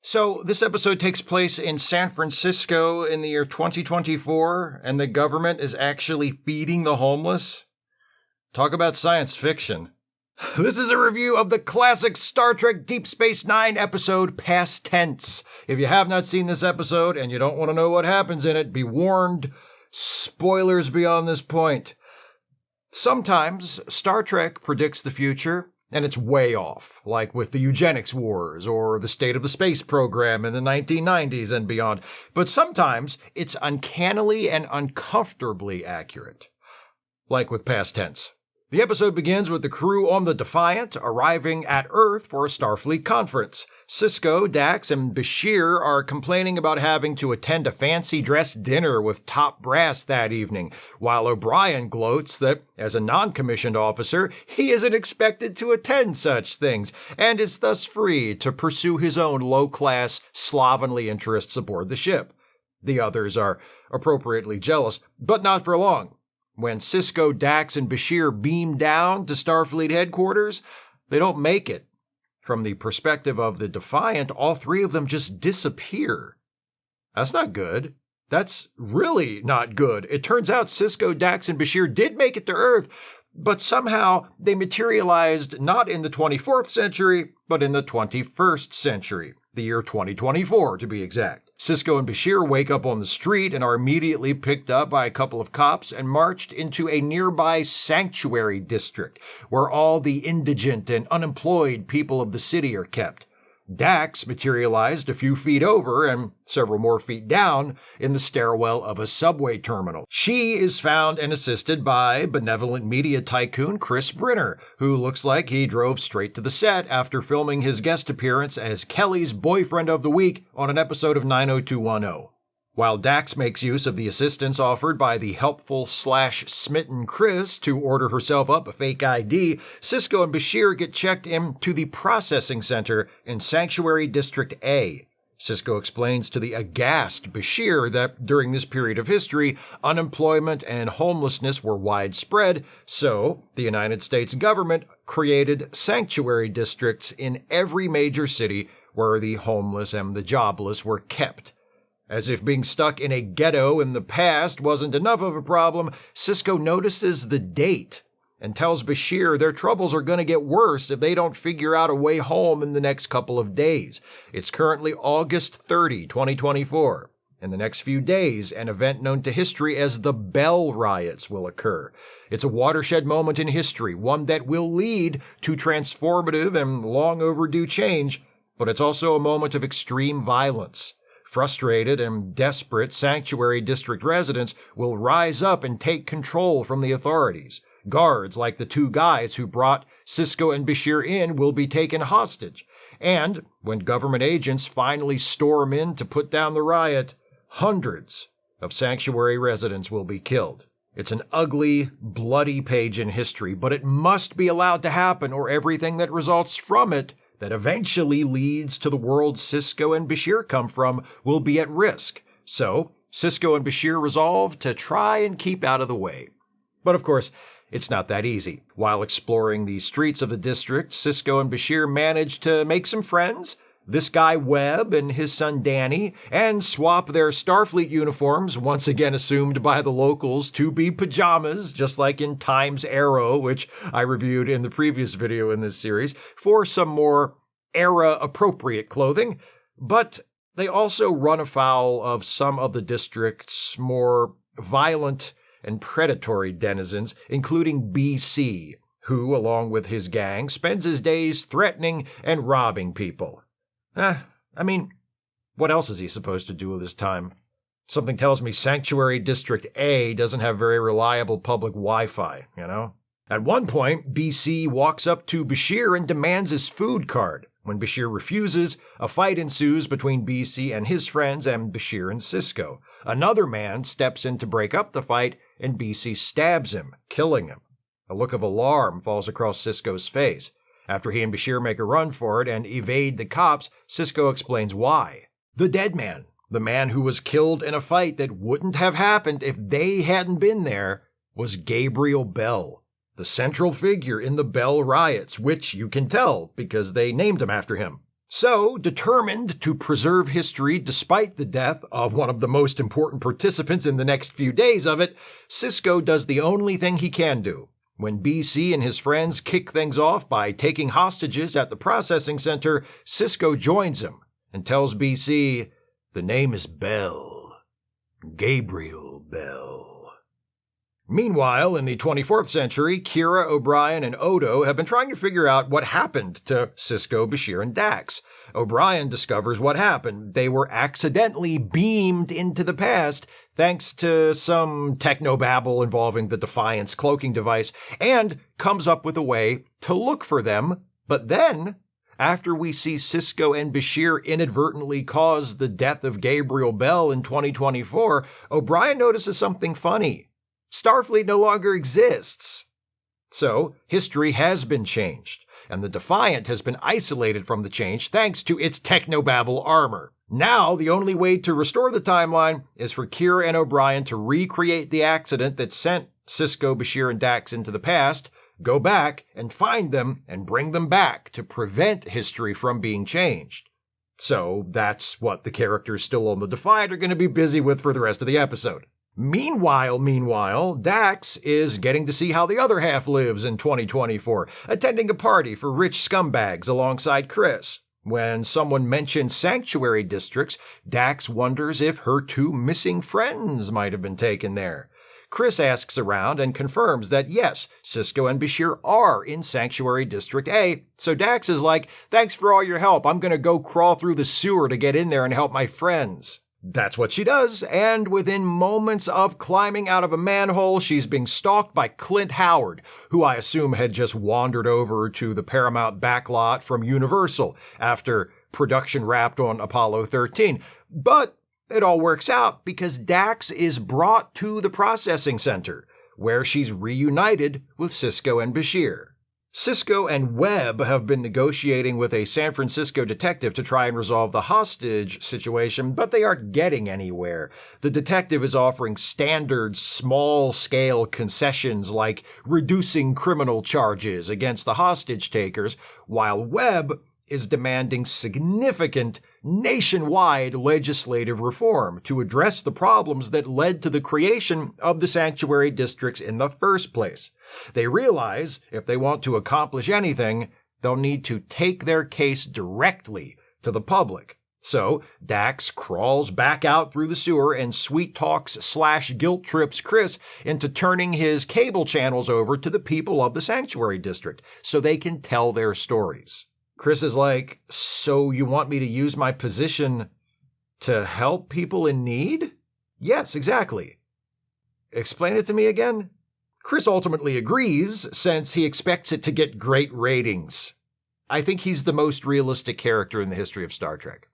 So, this episode takes place in San Francisco in the year 2024, and the government is actually feeding the homeless? Talk about science fiction. This is a review of the classic Star Trek Deep Space Nine episode, Past Tense. If you have not seen this episode and you don't want to know what happens in it, be warned, spoilers beyond this point. Sometimes Star Trek predicts the future, and it's way off, like with the eugenics wars or the state of the space program in the 1990s and beyond. But sometimes it's uncannily and uncomfortably accurate, like with Past Tense. The episode begins with the crew on the Defiant arriving at Earth for a Starfleet conference. Sisko, Dax, and Bashir are complaining about having to attend a fancy-dress dinner with top brass that evening, while O'Brien gloats that, as a non-commissioned officer, he isn't expected to attend such things, and is thus free to pursue his own low-class, slovenly interests aboard the ship. The others are appropriately jealous, but not for long. When Sisko, Dax, and Bashir beam down to Starfleet headquarters, they don't make it. From the perspective of the Defiant, all three of them just disappear. That's not good. That's really not good. It turns out Sisko, Dax, and Bashir did make it to Earth, but somehow they materialized not in the 24th century, but in the 21st century. The year 2024, to be exact. Sisko and Bashir wake up on the street and are immediately picked up by a couple of cops and marched into a nearby sanctuary district where all the indigent and unemployed people of the city are kept. Dax materialized a few feet over and several more feet down in the stairwell of a subway terminal. She is found and assisted by benevolent media tycoon Chris Brenner, who looks like he drove straight to the set after filming his guest appearance as Kelly's boyfriend of the week on an episode of 90210. While Dax makes use of the assistance offered by the helpful/smitten Chris to order herself up a fake ID, Sisko and Bashir get checked into the processing center in Sanctuary District A. Sisko explains to the aghast Bashir that during this period of history, unemployment and homelessness were widespread, so the United States government created sanctuary districts in every major city where the homeless and the jobless were kept. As if being stuck in a ghetto in the past wasn't enough of a problem, Sisko notices the date and tells Bashir their troubles are going to get worse if they don't figure out a way home in the next couple of days. It's currently August 30, 2024. In the next few days, an event known to history as the Bell Riots will occur. It's a watershed moment in history, one that will lead to transformative and long overdue change, but it's also a moment of extreme violence. Frustrated and desperate Sanctuary District residents will rise up and take control from the authorities. Guards, like the two guys who brought Sisko and Bashir in, will be taken hostage. And when government agents finally storm in to put down the riot, hundreds of Sanctuary residents will be killed. It's an ugly, bloody page in history, but it must be allowed to happen, or everything that results from it that eventually leads to the world Sisko and Bashir come from will be at risk. So, Sisko and Bashir resolve to try and keep out of the way. But of course, it's not that easy. While exploring the streets of the district, Sisko and Bashir manage to make some friends, this guy Webb and his son Danny, and swap their Starfleet uniforms, once again assumed by the locals to be pajamas, just like in Time's Arrow, which I reviewed in the previous video in this series, for some more era-appropriate clothing. But they also run afoul of some of the district's more violent and predatory denizens, including BC, who, along with his gang, spends his days threatening and robbing people. What else is he supposed to do with his time? Something tells me Sanctuary District A doesn't have very reliable public Wi-Fi, At one point, BC walks up to Bashir and demands his food card. When Bashir refuses, a fight ensues between BC and his friends and Bashir and Sisko. Another man steps in to break up the fight, and BC stabs him, killing him. A look of alarm falls across Sisko's face. After he and Bashir make a run for it and evade the cops, Sisko explains why. The dead man, the man who was killed in a fight that wouldn't have happened if they hadn't been there, was Gabriel Bell, the central figure in the Bell Riots, which you can tell because they named him after him. So, determined to preserve history despite the death of one of the most important participants in the next few days of it, Sisko does the only thing he can do. When BC and his friends kick things off by taking hostages at the processing center, Sisko joins him and tells BC, "The name is Bell. Gabriel Bell." Meanwhile, in the 24th century, Kira, O'Brien, and Odo have been trying to figure out what happened to Sisko, Bashir, and Dax. O'Brien discovers what happened. They were accidentally beamed into the past thanks to some technobabble involving the Defiance cloaking device, and comes up with a way to look for them. But then, after we see Sisko and Bashir inadvertently cause the death of Gabriel Bell in 2024, O'Brien notices something funny. Starfleet no longer exists. So, history has been changed, and the Defiant has been isolated from the change thanks to its technobabble armor. Now, the only way to restore the timeline is for Kira and O'Brien to recreate the accident that sent Sisko, Bashir, and Dax into the past, go back and find them and bring them back to prevent history from being changed. So, that's what the characters still on the Defiant are going to be busy with for the rest of the episode. Meanwhile, Dax is getting to see how the other half lives in 2024, attending a party for rich scumbags alongside Chris. When someone mentions sanctuary districts, Dax wonders if her two missing friends might have been taken there. Chris asks around and confirms that yes, Sisko and Bashir are in Sanctuary District A, so Dax is like, "Thanks for all your help, I'm gonna go crawl through the sewer to get in there and help my friends." That's what she does, and within moments of climbing out of a manhole, she's being stalked by Clint Howard, who I assume had just wandered over to the Paramount backlot from Universal after production wrapped on Apollo 13. But it all works out because Dax is brought to the processing center, where she's reunited with Sisko and Bashir. Sisko and Webb have been negotiating with a San Francisco detective to try and resolve the hostage situation, but they aren't getting anywhere. The detective is offering standard, small-scale concessions like reducing criminal charges against the hostage takers, while Webb is demanding significant nationwide legislative reform to address the problems that led to the creation of the sanctuary districts in the first place. They realize if they want to accomplish anything, they'll need to take their case directly to the public. So Dax crawls back out through the sewer and sweet talks / guilt trips Chris into turning his cable channels over to the people of the sanctuary district so they can tell their stories. Chris is like, "So you want me to use my position to help people in need?" "Yes, exactly." "Explain it to me again?" Chris ultimately agrees, since he expects it to get great ratings. I think he's the most realistic character in the history of Star Trek.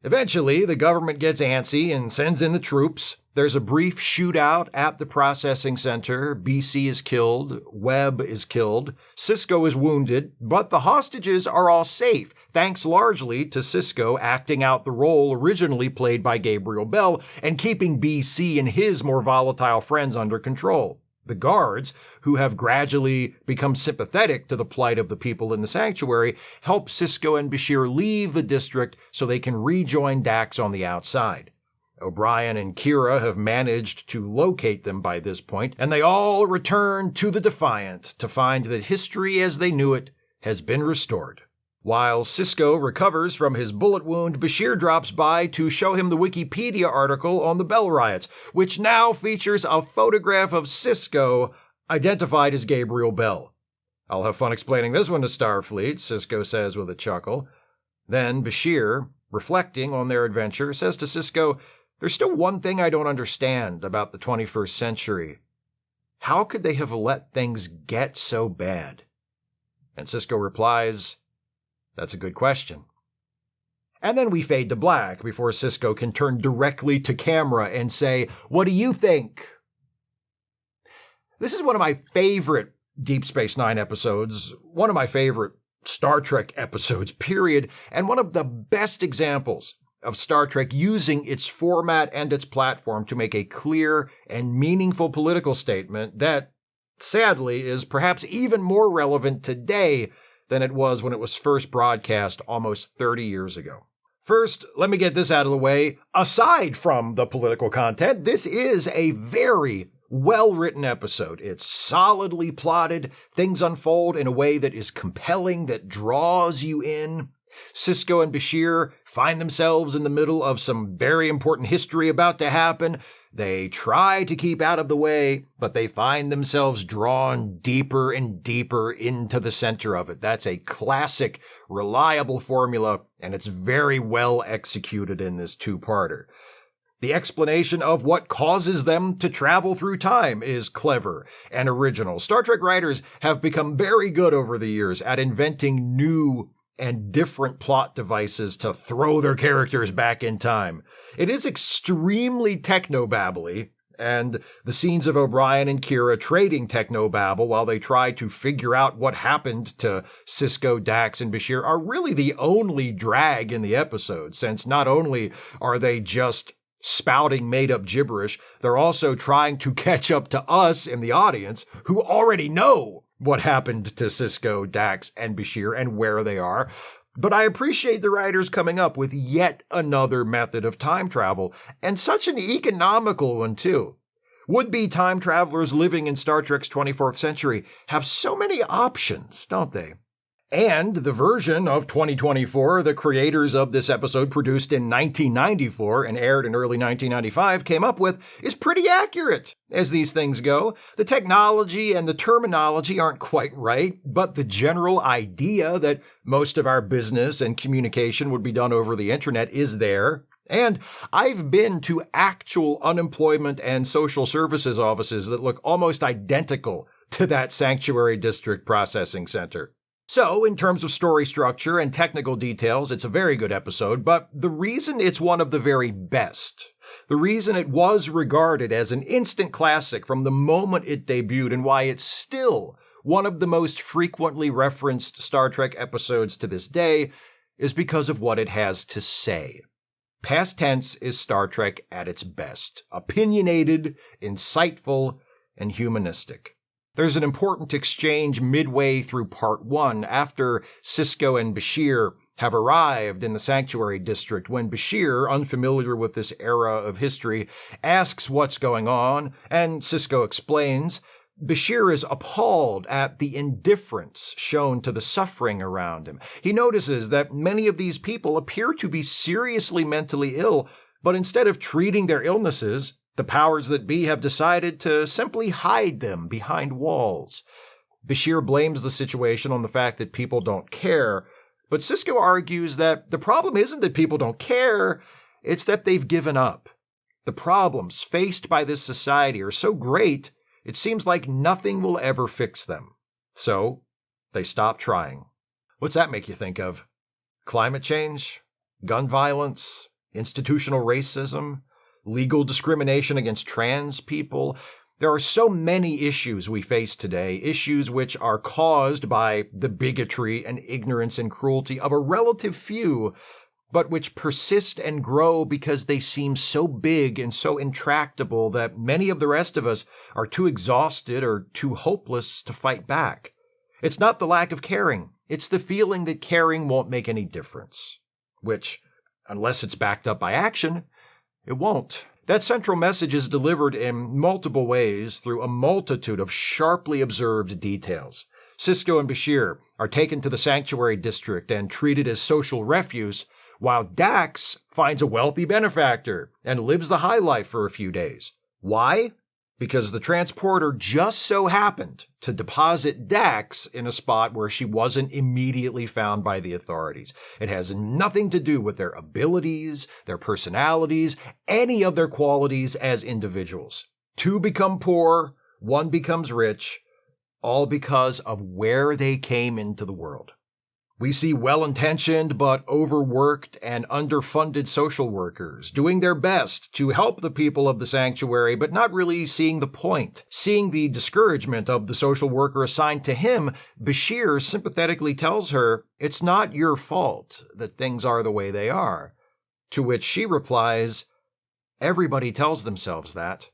Eventually, the government gets antsy and sends in the troops. There's a brief shootout at the processing center. BC is killed. Webb is killed. Sisko is wounded, but the hostages are all safe, thanks largely to Sisko acting out the role originally played by Gabriel Bell and keeping BC and his more volatile friends under control. The guards, who have gradually become sympathetic to the plight of the people in the sanctuary, help Sisko and Bashir leave the district so they can rejoin Dax on the outside. O'Brien and Kira have managed to locate them by this point, and they all return to the Defiant to find that history as they knew it has been restored. While Sisko recovers from his bullet wound, Bashir drops by to show him the Wikipedia article on the Bell Riots, which now features a photograph of Sisko identified as Gabriel Bell. "I'll have fun explaining this one to Starfleet," Sisko says with a chuckle. Then Bashir, reflecting on their adventure, says to Sisko, "There's still one thing I don't understand about the 21st century. How could they have let things get so bad?" And Sisko replies, "That's a good question." And then we fade to black before Sisko can turn directly to camera and say, "What do you think?" This is one of my favorite Deep Space Nine episodes, one of my favorite Star Trek episodes, period, and one of the best examples of Star Trek using its format and its platform to make a clear and meaningful political statement that, sadly, is perhaps even more relevant today than it was when it was first broadcast almost 30 years ago. First, let me get this out of the way. Aside from the political content, this is a very well-written episode. It's solidly plotted. Things unfold in a way that is compelling, that draws you in. Sisko and Bashir find themselves in the middle of some very important history about to happen. They try to keep out of the way, but they find themselves drawn deeper and deeper into the center of it. That's a classic, reliable formula, and it's very well executed in this two-parter. The explanation of what causes them to travel through time is clever and original. Star Trek writers have become very good over the years at inventing new and different plot devices to throw their characters back in time. It is extremely technobabbly, and the scenes of O'Brien and Kira trading technobabble while they try to figure out what happened to Sisko, Dax, and Bashir are really the only drag in the episode, since not only are they just spouting made-up gibberish, they're also trying to catch up to us in the audience who already know what happened to Sisko, Dax, and Bashir and where they are. But I appreciate the writers coming up with yet another method of time travel, and such an economical one too. Would-be time travelers living in Star Trek's 24th century have so many options, don't they? And the version of 2024 the creators of this episode produced in 1994 and aired in early 1995 came up with is pretty accurate. As these things go, the technology and the terminology aren't quite right, but the general idea that most of our business and communication would be done over the internet is there. And I've been to actual unemployment and social services offices that look almost identical to that Sanctuary District Processing Center. So, in terms of story structure and technical details, it's a very good episode, but the reason it's one of the very best, the reason it was regarded as an instant classic from the moment it debuted, and why it's still one of the most frequently referenced Star Trek episodes to this day, is because of what it has to say. Past tense is Star Trek at its best. Opinionated, insightful, and humanistic. There's an important exchange midway through part 1 after Sisko and Bashir have arrived in the Sanctuary District when Bashir, unfamiliar with this era of history, asks what's going on, and Sisko explains. Bashir is appalled at the indifference shown to the suffering around him. He notices that many of these people appear to be seriously mentally ill, but instead of treating their illnesses, the powers that be have decided to simply hide them behind walls. Bashir blames the situation on the fact that people don't care, but Sisko argues that the problem isn't that people don't care, it's that they've given up. The problems faced by this society are so great, it seems like nothing will ever fix them. So, they stop trying. What's that make you think of? Climate change? Gun violence? Institutional racism? Legal discrimination against trans people? There are so many issues we face today, issues which are caused by the bigotry and ignorance and cruelty of a relative few, but which persist and grow because they seem so big and so intractable that many of the rest of us are too exhausted or too hopeless to fight back. It's not the lack of caring, it's the feeling that caring won't make any difference. Which, unless it's backed up by action, it won't. That central message is delivered in multiple ways through a multitude of sharply observed details. Sisko and Bashir are taken to the Sanctuary District and treated as social refuse, while Dax finds a wealthy benefactor and lives the high life for a few days. Why? Because the transporter just so happened to deposit Dax in a spot where she wasn't immediately found by the authorities. It has nothing to do with their abilities, their personalities, any of their qualities as individuals. Two become poor, one becomes rich, all because of where they came into the world. We see well-intentioned but overworked and underfunded social workers doing their best to help the people of the sanctuary, but not really seeing the point. Seeing the discouragement of the social worker assigned to him, Bashir sympathetically tells her, "It's not your fault that things are the way they are." To which she replies, "Everybody tells themselves that,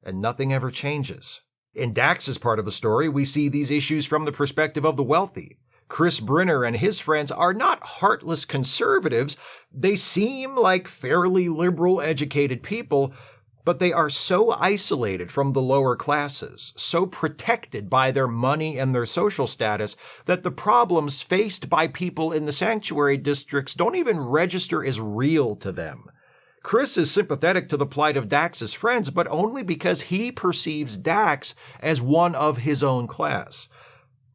and nothing ever changes." In Dax's part of the story, we see these issues from the perspective of the wealthy. Chris Brenner and his friends are not heartless conservatives. They seem like fairly liberal, educated people, but they are so isolated from the lower classes, so protected by their money and their social status, that the problems faced by people in the sanctuary districts don't even register as real to them. Chris is sympathetic to the plight of Dax's friends, but only because he perceives Dax as one of his own class.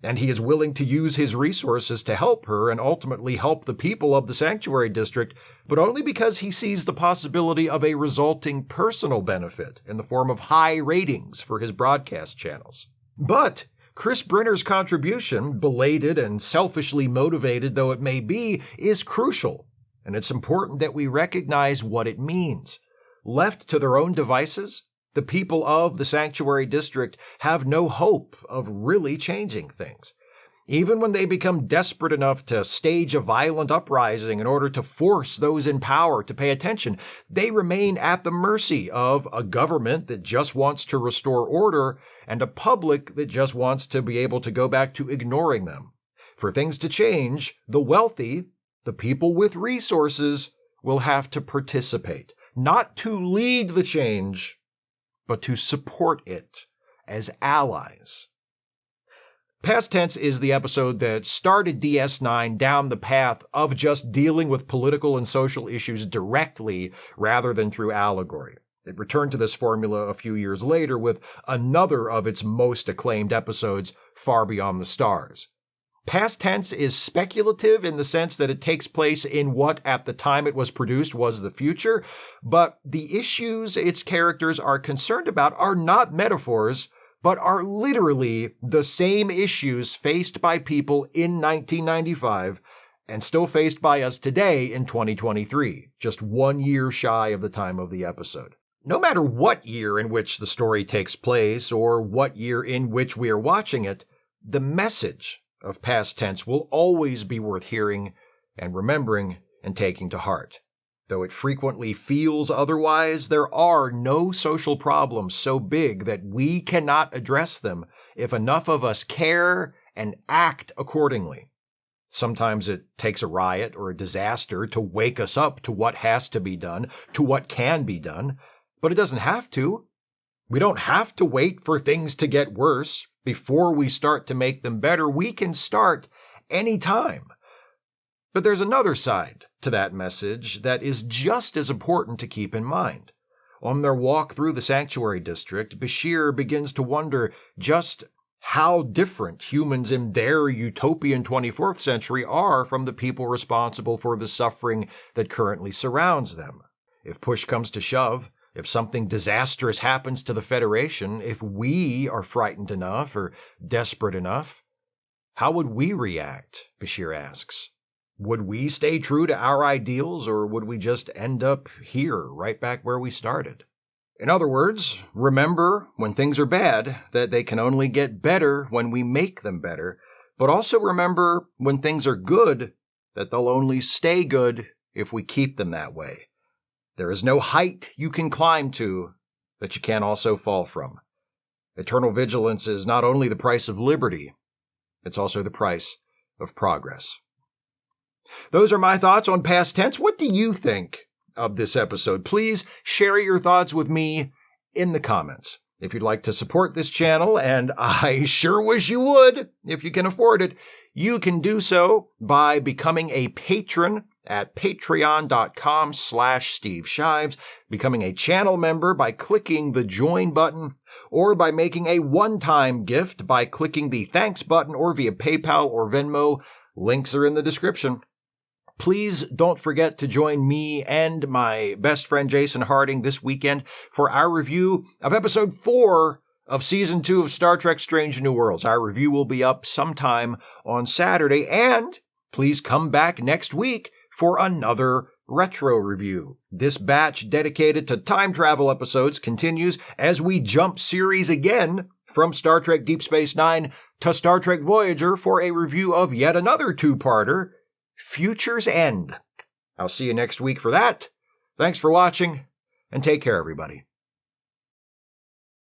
And he is willing to use his resources to help her and ultimately help the people of the sanctuary district, but only because he sees the possibility of a resulting personal benefit in the form of high ratings for his broadcast channels. But Chris Brenner's contribution, belated and selfishly motivated though it may be, is crucial, and it's important that we recognize what it means. Left to their own devices, the people of the sanctuary district have no hope of really changing things. Even when they become desperate enough to stage a violent uprising in order to force those in power to pay attention, they remain at the mercy of a government that just wants to restore order and a public that just wants to be able to go back to ignoring them. For things to change, the wealthy, the people with resources, will have to participate, not to lead the change, but to support it as allies. Past Tense is the episode that started DS9 down the path of just dealing with political and social issues directly rather than through allegory. It returned to this formula a few years later with another of its most acclaimed episodes, Far Beyond the Stars. Past Tense is speculative in the sense that it takes place in what at the time it was produced was the future, but the issues its characters are concerned about are not metaphors, but are literally the same issues faced by people in 1995 and still faced by us today in 2023, just 1 year shy of the time of the episode. No matter what year in which the story takes place or what year in which we are watching it, the message of Past Tense will always be worth hearing and remembering and taking to heart. Though it frequently feels otherwise, there are no social problems so big that we cannot address them if enough of us care and act accordingly. Sometimes it takes a riot or a disaster to wake us up to what has to be done, to what can be done, but it doesn't have to. We don't have to wait for things to get worse before we start to make them better. We can start anytime. But there's another side to that message that is just as important to keep in mind. On their walk through the sanctuary district, Bashir begins to wonder just how different humans in their utopian 24th century are from the people responsible for the suffering that currently surrounds them. If push comes to shove, if something disastrous happens to the Federation, if we are frightened enough or desperate enough, how would we react? Bashir asks. Would we stay true to our ideals, or would we just end up here, right back where we started? In other words, remember when things are bad that they can only get better when we make them better, but also remember when things are good that they'll only stay good if we keep them that way. There is no height you can climb to that you can't also fall from. Eternal vigilance is not only the price of liberty, it's also the price of progress. Those are my thoughts on Past Tense. What do you think of this episode? Please share your thoughts with me in the comments. If you'd like to support this channel, and I sure wish you would, if you can afford it, you can do so by becoming a patron at patreon.com/Steve Shives, becoming a channel member by clicking the join button, or by making a one-time gift by clicking the thanks button or via PayPal or Venmo. Links are in the description. Please don't forget to join me and my best friend Jason Harding this weekend for our review of episode 4 of Season 2 of Star Trek Strange New Worlds. Our review will be up sometime on Saturday, and please come back next week for another retro review. This batch dedicated to time travel episodes continues as we jump series again from Star Trek Deep Space Nine to Star Trek Voyager for a review of yet another two-parter, Future's End. I'll see you next week for that. Thanks for watching, and take care, everybody.